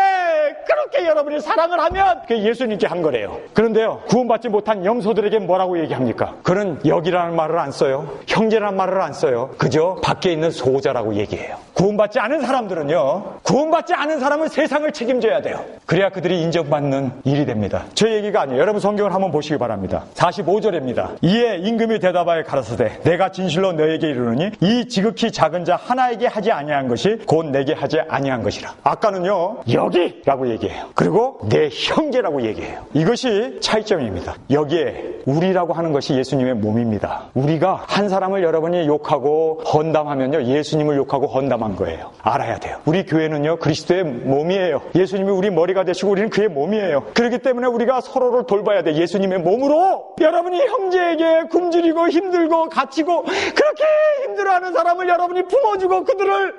그렇게 여러분이 사랑을 하면 그게 예수님께 한 거래요. 그런데요 구원받지 못한 염소들에게 뭐라고 얘기합니까? 그는 여기라는 말을 안 써요. 형제라는 말을 안 써요. 그저 밖에 있는 소자라고 얘기해요. 구원받지 않은 사람들은요 구원받지 않은 사람은 세상을 책임져야 돼요. 그래야 그들이 인정받는 일이 됩니다. 저 얘기가 아니에요. 여러분 성경을 한번 보시기 바랍니다. 45절입니다. 이에 임금이 대답하여 가라사대 내가 진실로 너에게 이르노니 이 지극히 작은 자 하나에게 하지 아니한 것이 곧 내게 하지 아니한 것이라. 아까는요 여기라고 얘기해요. 그리고 내 형제라고 얘기해요. 이것이 차이점입니다. 여기에 우리라고 하는 것이 예수님의 몸입니다. 우리가 한 사람을 여러분이 욕하고 헌담하면요 예수님을 욕하고 헌담한 거예요. 알아야 돼요. 우리 교회는요 그리스도의 몸이에요. 예수님이 우리 머리가 되시고 우리는 그의 몸이에요. 그렇기 때문에 우리가 서로를 돌봐야 돼. 예수님의 몸으로. 여러분이 형제에게 굶주리고 힘들고 갇히고 그렇게 힘들어하는 사람을 여러분이 품어주고 그들을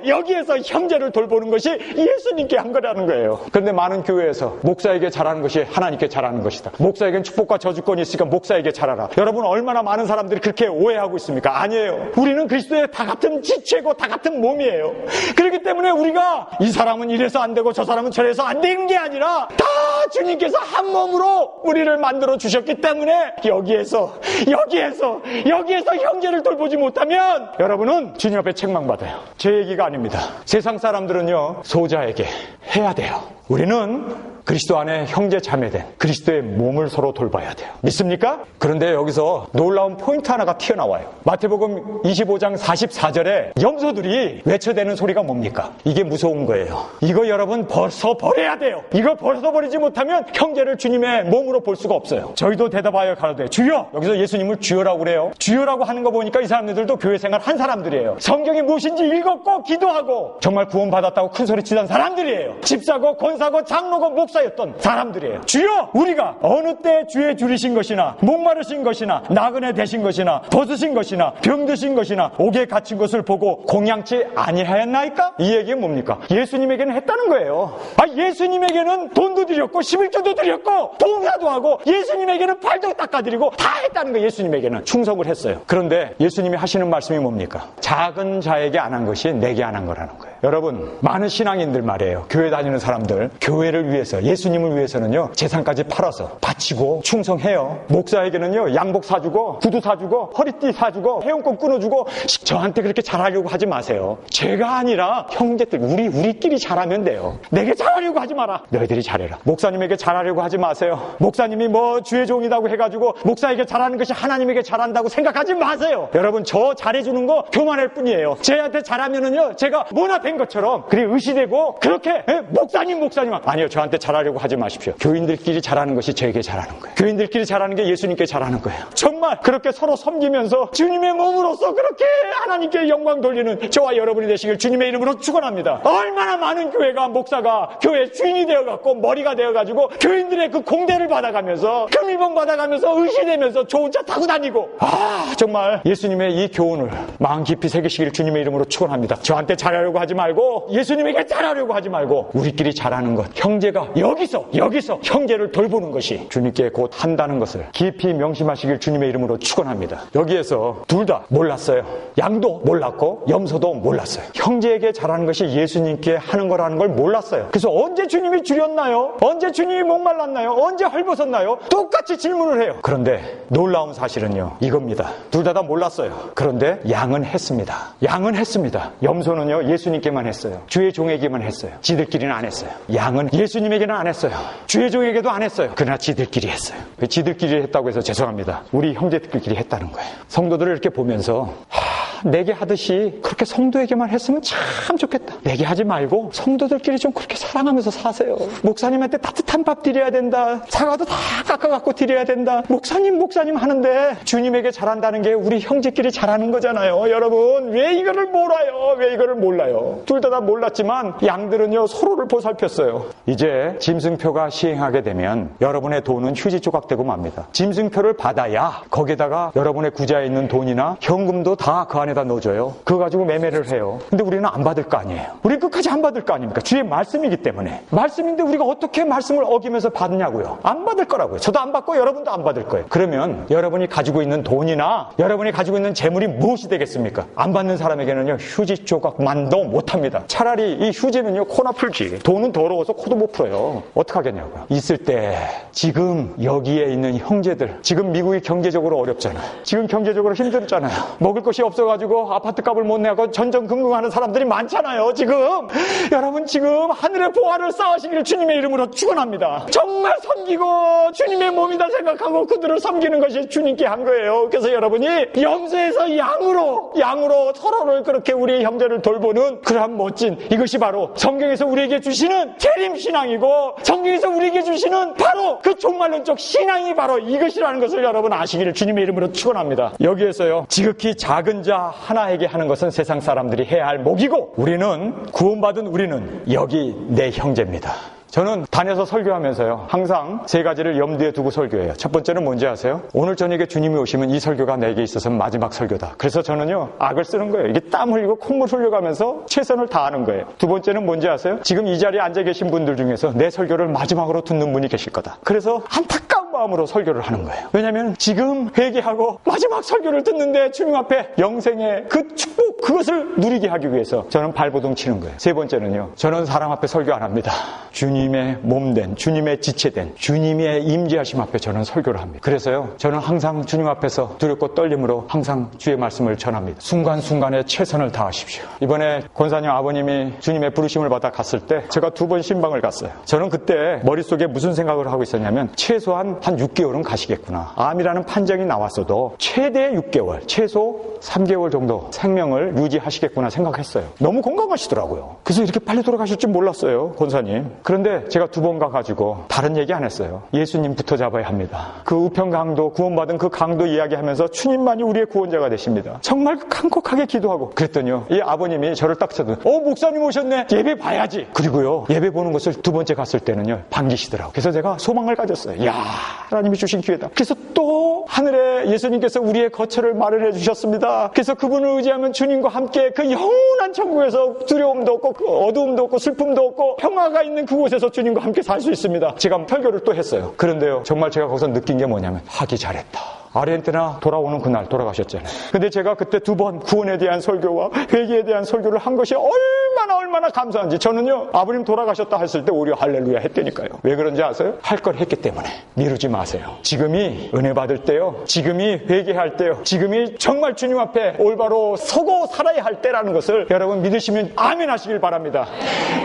여기에서 형제를 돌보는 것이 예수님께 한 거라는 거예요. 그런데 많은 교회에서 목사에게 잘하는 것이 하나님께 잘하는 것이다. 목사에겐 축복과 저주권이 있으니까 목사에게 잘하라. 여러분 얼마나 많은 사람들이 그렇게 오해하고 있습니까? 아니에요. 우리는 그리스도의 다 같은 지체고 다 같은 몸이에요. 그렇기 때문에 우리가 이 사람은 이래서 안 되고 저 사람은 저래서 안 되는 게 아니라 다 주님께서 한 몸으로 우리를 만들어 주셨기 때문에 여기에서 형제를 돌보지 못하면 여러분은 주님 앞에 책망받아요. 제 얘기가 아닙니다. 세상 사람들은요 소자에게 해야 돼요. 우리는 그리스도 안에 형제 자매된 그리스도의 몸을 서로 돌봐야 돼요. 믿습니까? 그런데 여기서 놀라운 포인트 하나가 튀어나와요. 마태복음 25장 44절에 염소들이 외쳐대는 소리가 뭡니까? 이게 무서운 거예요. 이거 여러분 벗어버려야 돼요. 이거 벗어버리지 못하면 형제를 주님의 몸으로 볼 수가 없어요. 저희도 대답하여 가로되 주여. 여기서 예수님을 주여라고 그래요. 주여라고 하는 거 보니까 이 사람들도 교회 생활 한 사람들이에요. 성경이 무엇인지 읽었고 기도하고 정말 구원받았다고 큰 소리 치던 사람들이에요. 집사고 권사고 장로고 목사 목사였던 사람들이에요. 주여, 우리가 어느 때 주의 줄이신 것이나 목마르신 것이나 나그네 되신 것이나 벗으신 것이나 병드신 것이나 옥에 갇힌 것을 보고 공양치 아니하였나이까? 이 얘기는 뭡니까? 예수님에게는 했다는 거예요. 예수님에게는 돈도 드렸고 11조도 드렸고 봉사도 하고 예수님에게는 발도 닦아드리고 다 했다는 거예요. 예수님에게는 충성을 했어요. 그런데 예수님이 하시는 말씀이 뭡니까? 작은 자에게 안 한 것이 내게 안 한 거라는 거예요. 여러분, 많은 신앙인들 말이에요. 교회 다니는 사람들, 교회를 위해서, 예수님을 위해서는요, 재산까지 팔아서 바치고 충성해요. 목사에게는요, 양복 사주고 구두 사주고 허리띠 사주고 회원권 끊어주고. 저한테 그렇게 잘하려고 하지 마세요. 제가 아니라 형제들, 우리끼리 잘하면 돼요. 내게 잘하려고 하지 마라. 너희들이 잘해라. 목사님에게 잘하려고 하지 마세요. 목사님이 뭐 주의 종이라고 해가지고 목사에게 잘하는 것이 하나님에게 잘한다고 생각하지 마세요. 여러분, 저 잘해주는 거 교만할 뿐이에요. 쟤한테 잘하면은요, 제가 뭐나 된 것처럼 그래 의시되고 그렇게 목사님 아니요, 저한테 잘하려고 하지 마십시오. 교인들끼리 잘하는 것이 저에게 잘하는 거예요. 교인들끼리 잘하는 게 예수님께 잘하는 거예요. 정말 그렇게 서로 섬기면서 주님의 몸으로서 그렇게 하나님께 영광 돌리는 저와 여러분이 되시길 주님의 이름으로 축원합니다. 얼마나 많은 교회가, 목사가 교회 주인이 되어갖고 머리가 되어가지고 교인들의 그 공대를 받아가면서 금일봉 받아가면서 의시되면서 좋은 차 타고 다니고. 정말 예수님의 이 교훈을 마음 깊이 새기시길 주님의 이름으로 축원합니다. 저한테 잘하려고 하지 말고 예수님에게 잘하려고 하지 말고 우리끼리 잘하는 것, 형제가 여기서 형제를 돌보는 것이 주님께 곧 한다는 것을 깊이 명심하시길 주님의 이름으로 축원합니다. 여기에서 둘 다 몰랐어요. 양도 몰랐고 염소도 몰랐어요. 형제에게 잘하는 것이 예수님께 하는 거라는 걸 몰랐어요. 그래서 언제 주님이 줄였나요? 언제 주님이 목말랐나요? 언제 헐벗었나요? 똑같이 질문을 해요. 그런데 놀라운 사실은요, 이겁니다. 둘 다 몰랐어요. 그런데 양은 했습니다. 염소는요, 예수님께만 했어요. 주의 종에게만 했어요. 지들끼리는 안 했어요. 양은 예수님에게는 안 했어요. 주의 종에게도 안 했어요. 그러나 지들끼리 했어요. 지들끼리 했다고 해서 죄송합니다. 우리 형제들끼리 했다는 거예요. 성도들을 이렇게 보면서 내게 하듯이 그렇게 성도에게만 했으면 참 좋겠다. 내게 하지 말고 성도들끼리 좀 그렇게 사랑하면서 사세요. 목사님한테 따뜻한 밥 드려야 된다. 사과도 다 깎아갖고 드려야 된다. 목사님 하는데 주님에게 잘한다는 게 우리 형제끼리 잘하는 거잖아요. 여러분, 왜 이거를 몰라요? 둘 다 몰랐지만 양들은요, 서로를 보살폈어요. 이제 짐승표가 시행하게 되면 여러분의 돈은 휴지 조각 되고 맙니다. 짐승표를 받아야 거기에다가 여러분의 구자에 있는 돈이나 현금도 다 그 안에다 넣어줘요. 그거 가지고 매매를 해요. 근데 우리는 안 받을 거 아니에요. 우리는 끝까지 안 받을 거 아닙니까? 주의 말씀이기 때문에. 말씀인데 우리가 어떻게 말씀을 어기면서 받느냐고요. 안 받을 거라고요. 저도 안 받고 여러분도 안 받을 거예요. 그러면 여러분이 가지고 있는 돈이나 여러분이 가지고 있는 재물이 무엇이 되겠습니까? 안 받는 사람에게는요, 휴지 조각만도 못합니다. 차라리 이 휴지는요, 코나 풀지. 돈은 더러워서 코도 못 풀어요. 어떡하겠냐고요. 있을 때 지금 여기에 있는 형제들, 지금 미국이 경제적으로 어렵잖아요. 지금 경제적으로 힘들잖아요. 먹을 것이 없어가지고 아파트값을 못 내고 전전긍긍하는 사람들이 많잖아요. 여러분, 지금 하늘의 보화를 쌓으시기를 주님의 이름으로 축원합니다. 정말 섬기고 주님의 몸이다 생각하고 그들을 섬기는 것이 주님께 한 거예요. 그래서 여러분이 염소에서 양으로 서로를 그렇게 우리의 형제를 돌보는 그러한 멋진, 이것이 바로 성경에서 우리에게 주시는 재림신앙이고 성경에서 우리에게 주시는 바로 그 종말론적 신앙이 바로 이것이라는 것을 여러분 아시기를 주님의 이름으로 축원합니다. 여기에서요, 지극히 작은 자 하나에게 하는 것은 세상 사람들이 해야 할 목이고 구원받은 우리는 여기 내 형제입니다. 저는 다녀서 설교하면서요, 항상 세 가지를 염두에 두고 설교해요. 첫 번째는 뭔지 아세요? 오늘 저녁에 주님이 오시면 이 설교가 내게 있어서는 마지막 설교다. 그래서 저는요, 악을 쓰는 거예요. 이게 땀 흘리고 콧물 흘려가면서 최선을 다하는 거예요. 두 번째는 뭔지 아세요? 지금 이 자리에 앉아 계신 분들 중에서 내 설교를 마지막으로 듣는 분이 계실 거다. 그래서 안타까운 마음으로 설교를 하는 거예요. 왜냐하면 지금 회개하고 마지막 설교를 듣는데 주님 앞에 영생의 그 축복, 그것을 누리게 하기 위해서 저는 발버둥 치는 거예요. 세 번째는요, 저는 사람 앞에 설교 안 합니다. 주님의 몸된, 주님의 지체된, 주님의 임재하심 앞에 저는 설교를 합니다. 그래서요, 저는 항상 주님 앞에서 두렵고 떨림으로 항상 주의 말씀을 전합니다. 순간순간에 최선을 다하십시오. 이번에 권사님 아버님이 주님의 부르심을 받아 갔을 때 제가 2번 신방을 갔어요. 저는 그때 머릿속에 무슨 생각을 하고 있었냐면, 최소한 한 6개월은 가시겠구나. 암이라는 판정이 나왔어도 최대 6개월, 최소 3개월 정도 생명을 유지하시겠구나 생각했어요. 너무 건강하시더라고요. 그래서 이렇게 빨리 돌아가실 줄 몰랐어요, 권사님. 그런데 제가 2번 가가지고 다른 얘기 안 했어요. 예수님 붙어 잡아야 합니다. 그 우편강도, 구원받은 그 강도 이야기하면서 주님만이 우리의 구원자가 되십니다. 정말 간곡하게 기도하고 그랬더니요, 이 아버님이 저를 딱 쳐도 목사님 오셨네, 예배 봐야지. 그리고요, 예배 보는 것을 2번째 갔을 때는요, 반기시더라고요. 그래서 제가 소망을 가졌어요. 이야, 하나님이 주신 기회다. 그래서 또 하늘에 예수님께서 우리의 거처를 마련해 주셨습니다. 그래서 그분을 의지하면 주님과 함께 그 영원한 천국에서 두려움도 없고 어두움도 없고 슬픔도 없고 평화가 있는 그곳에서 주님과 함께 살 수 있습니다. 제가 설교를 또 했어요. 그런데요, 정말 제가 거기서 느낀 게 뭐냐면, 하기 잘했다. 아르헨티나 돌아오는 그날 돌아가셨잖아요. 근데 제가 그때 2번 구원에 대한 설교와 회개에 대한 설교를 한 것이 얼마나 감사한지, 저는요, 아버님 돌아가셨다 했을 때 오히려 할렐루야 했다니까요. 왜 그런지 아세요? 할 걸 했기 때문에. 미루지 마세요. 지금이 은혜 받을 때요, 지금이 회개할 때요, 지금이 정말 주님 앞에 올바로 서고 살아야 할 때라는 것을 여러분 믿으시면 아멘 하시길 바랍니다.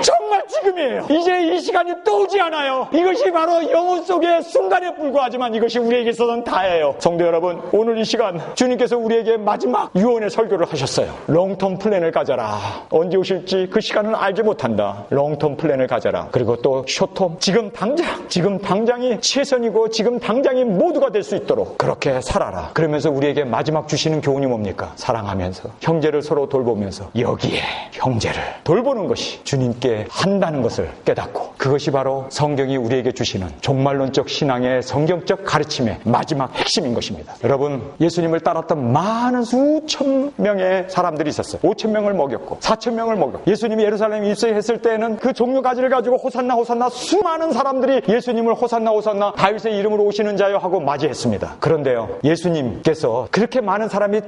정말 지금이에요. 이제 이 시간이 또 오지 않아요. 이것이 바로 영혼 속의 순간에 불과하지만 이것이 우리에게 있어서는 다예요. 성도 여러분, 오늘 이 시간 주님께서 우리에게 마지막 유언의 설교를 하셨어요. 롱텀 플랜을 가져라. 언제 오실지 그 시간은 알지 못한다. 롱텀 플랜을 가져라. 그리고 또 숏텀, 지금 당장이 최선이고 지금 당장이 모두가 될 수 있도록 그렇게 살아라. 그러면서 우리에게 마지막 주시는 교훈이 뭡니까? 사랑하면서 형제를 서로 돌보면서, 여기에 형제를 돌보는 것이 주님께 한다는 것을 깨닫고, 그것이 바로 성경이 우리에게 주시는 종말론적 신앙의 성경적 가르침의 마지막 핵심인 것입니다. 여러분, 예수님을 따랐던 많은 수천 명의 사람들이 있었어요. 5,000명을 먹였고 4,000명을 먹였고, 예수님이 예루살렘에 입성했을 때는 그 종려가지를 가지고 호산나 호산나 수많은 사람들이 예수님을 호산나 호산나 다윗의 이름으로 오시는 자여 하고 맞이했습니다. 그런데요, 예수님께서 그렇게 많은 사람이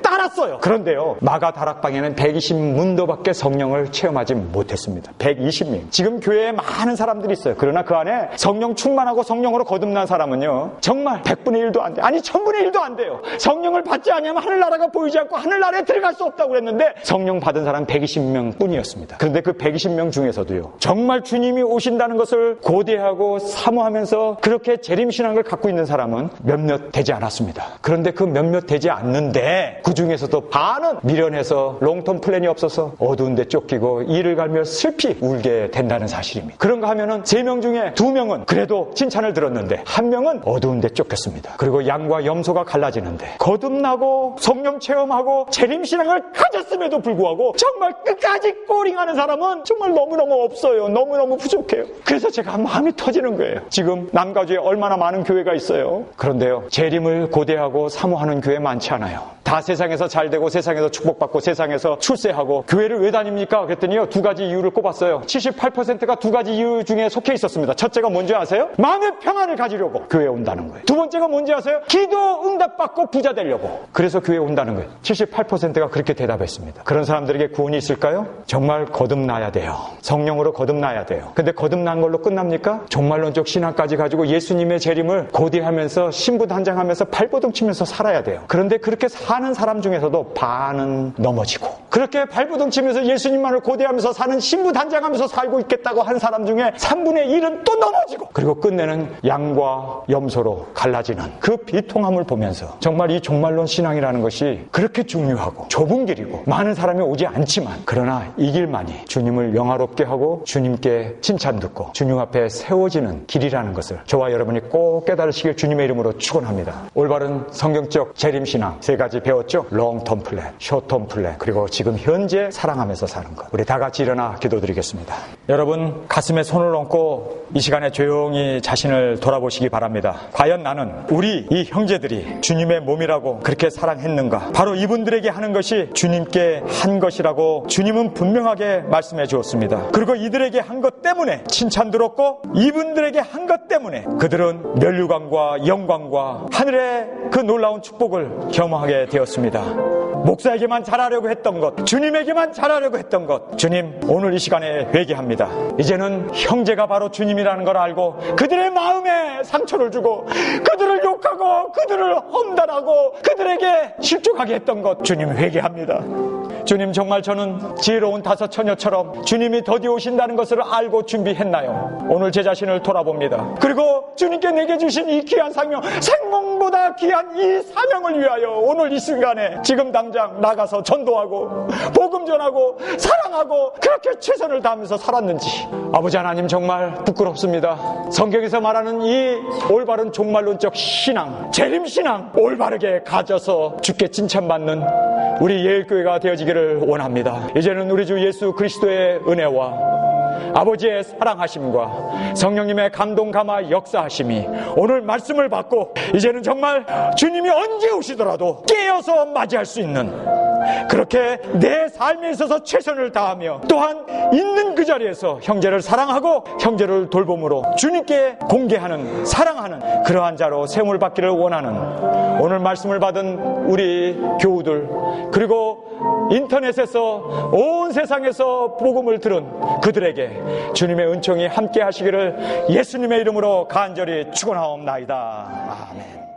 따랐어요. 그런데요, 마가 다락방에는 120문도밖에 성령을 체험하지 못했습니다. 120명. 지금 교회에 많은 사람들이 있어요. 그러나 그 안에 성령 충만하고 성령으로 거듭난 사람은요, 정말 100분의 1도 안 돼요. 아니 1000분의 1도 안 돼요. 성령을 받지 않으면 하늘나라가 보이지 않고 하늘나라에 들어갈 수 없다고 그랬는데, 성령 받은 사람 120명 뿐이었습니다. 그런데 그 120명 중에서도요, 정말 주님이 오신다는 것을 고대하고 사모하면서 그렇게 재림신앙을 갖고 있는 사람은 몇몇 되지 않았습니다. 그런데 그 몇몇 되지 않는데 그 중에서도 반은 미련해서 롱텀 플랜이 없어서 어두운 데 쫓기고 이를 갈며 슬피 울게 된다는 사실입니다. 그런가 하면은 3명 중에 2명은 그래도 칭찬을 들었는데 1명은 어두운 데 쫓겼습니다. 그리고 양과 염소가 갈라지는데 거듭나고 성령 체험하고 재림신앙을 가졌음에도 불구하고 정말 끝까지 꼬링하는 사람은 정말 너무너무 없어요. 너무너무 부족해요. 그래서 제가 마음이 터지는 거예요. 지금 남가주에 얼마나 많은 교회가 있어요. 그런데요, 재림을 고대하고 사모하는 교회 많지 않아요. 다 세상에서 잘되고 세상에서 축복받고 세상에서 출세하고 교회를 왜 다닙니까? 그랬더니요, 2가지 이유를 꼽았어요. 78%가 2가지 이유 중에 속해 있었습니다. 첫째가 뭔지 아세요? 마음의 평안을 가지려고 교회에 온다는 거예요. 2번째가 뭔지 아세요? 기도 응답받고 부자 되려고. 그래서 교회에 온다는 거예요. 78%가 그렇게 대답했습니다. 그런 사람들에게 구원이 있을까요? 정말 거듭나야 돼요. 성령으로 거듭나야 돼요. 근데 거듭난 걸로 끝납니까? 종말론적 신앙까지 가지고 예수님의 재림을 고대하면서 신부단장하면서 발버둥 치면서 살아야 돼요. 그런데 그렇게 사는 사람 중에서도 반은 넘어지고, 그렇게 발버둥 치면서 예수님만을 고대하면서 사는 신부단장하면서 살고 있겠다고 한 사람 중에 3분의 1은 또 넘어지고, 그리고 끝내는 양과 염소로 갈라지는 그 비통함을 보면서 정말 이 종말론 신앙이라는 것이 그렇게 중요하고 좁은 길이고 많은 사람이 오지 않지만, 그러나 이 길만이 주님을 영화롭게 하고 주님께 칭찬 듣고 주님 앞에 세워지는 길이라는 것을 저와 여러분이 꼭 깨달으시길 주님의 이름으로 축원합니다. 올바른 성경적 재림신앙 3가지 배웠죠? 롱텀 플랜, 숏텀 플랜, 그리고 지금 현재 사랑하면서 사는 것. 우리 다 같이 일어나 기도드리겠습니다. 여러분, 가슴에 손을 얹고 이 시간에 조용히 자신을 돌아보시기 바랍니다. 과연 나는 우리 이 형제들이 주님의 몸이라고 그렇게 사랑했는가? 바로 이분들에게 하는 것이 주님께 한 것이라고 주님은 분명하게 말씀해 주었습니다. 그리고 이들에게 한 것 때문에 칭찬 들었고, 이분들에게 한 것 때문에 그들은 면류관과 영광과 하늘의 그 놀라운 축복을 경험하게 되었습니다. 목사에게만 잘하려고 했던 것, 주님에게만 잘하려고 했던 것, 주님 오늘 이 시간에 회개합니다. 이제는 형제가 바로 주님이라는 걸 알고 그들의 마음에 상처를 주고 그들을 욕하고 그들을 험담하고 그들에게 실족하게 했던 것, 주님 회개합니다. 주님, 정말 저는 지혜로운 5 처녀처럼 주님이 더디 오신다는 것을 알고 준비했나요? 오늘 제 자신을 돌아봅니다. 그리고 주님께 내게 주신 이 귀한 생명, 생명보다 귀한 위한 이 사명을 위하여 오늘 이 순간에 지금 당장 나가서 전도하고 복음 전하고 사랑하고 그렇게 최선을 다하면서 살았는지 아버지 하나님 정말 부끄럽습니다. 성경에서 말하는 이 올바른 종말론적 신앙, 재림신앙 올바르게 가져서 주께 칭찬받는 우리 예일교회가 되어지기를 원합니다. 이제는 우리 주 예수 그리스도의 은혜와 아버지의 사랑하심과 성령님의 감동 감화 역사하심이 오늘 말씀을 받고 이제는 정말 주님이 언제 오시더라도 깨어서 맞이할 수 있는 그렇게 내 삶에 있어서 최선을 다하며 또한 있는 그 자리에서 형제를 사랑하고 형제를 돌봄으로 주님께 공개하는 사랑하는 그러한 자로 세움을 받기를 원하는 오늘 말씀을 받은 우리 교우들 그리고 인터넷에서 온 세상에서 복음을 들은 그들에게 주님의 은총이 함께 하시기를 예수님의 이름으로 간절히 축원하옵나이다. 아멘.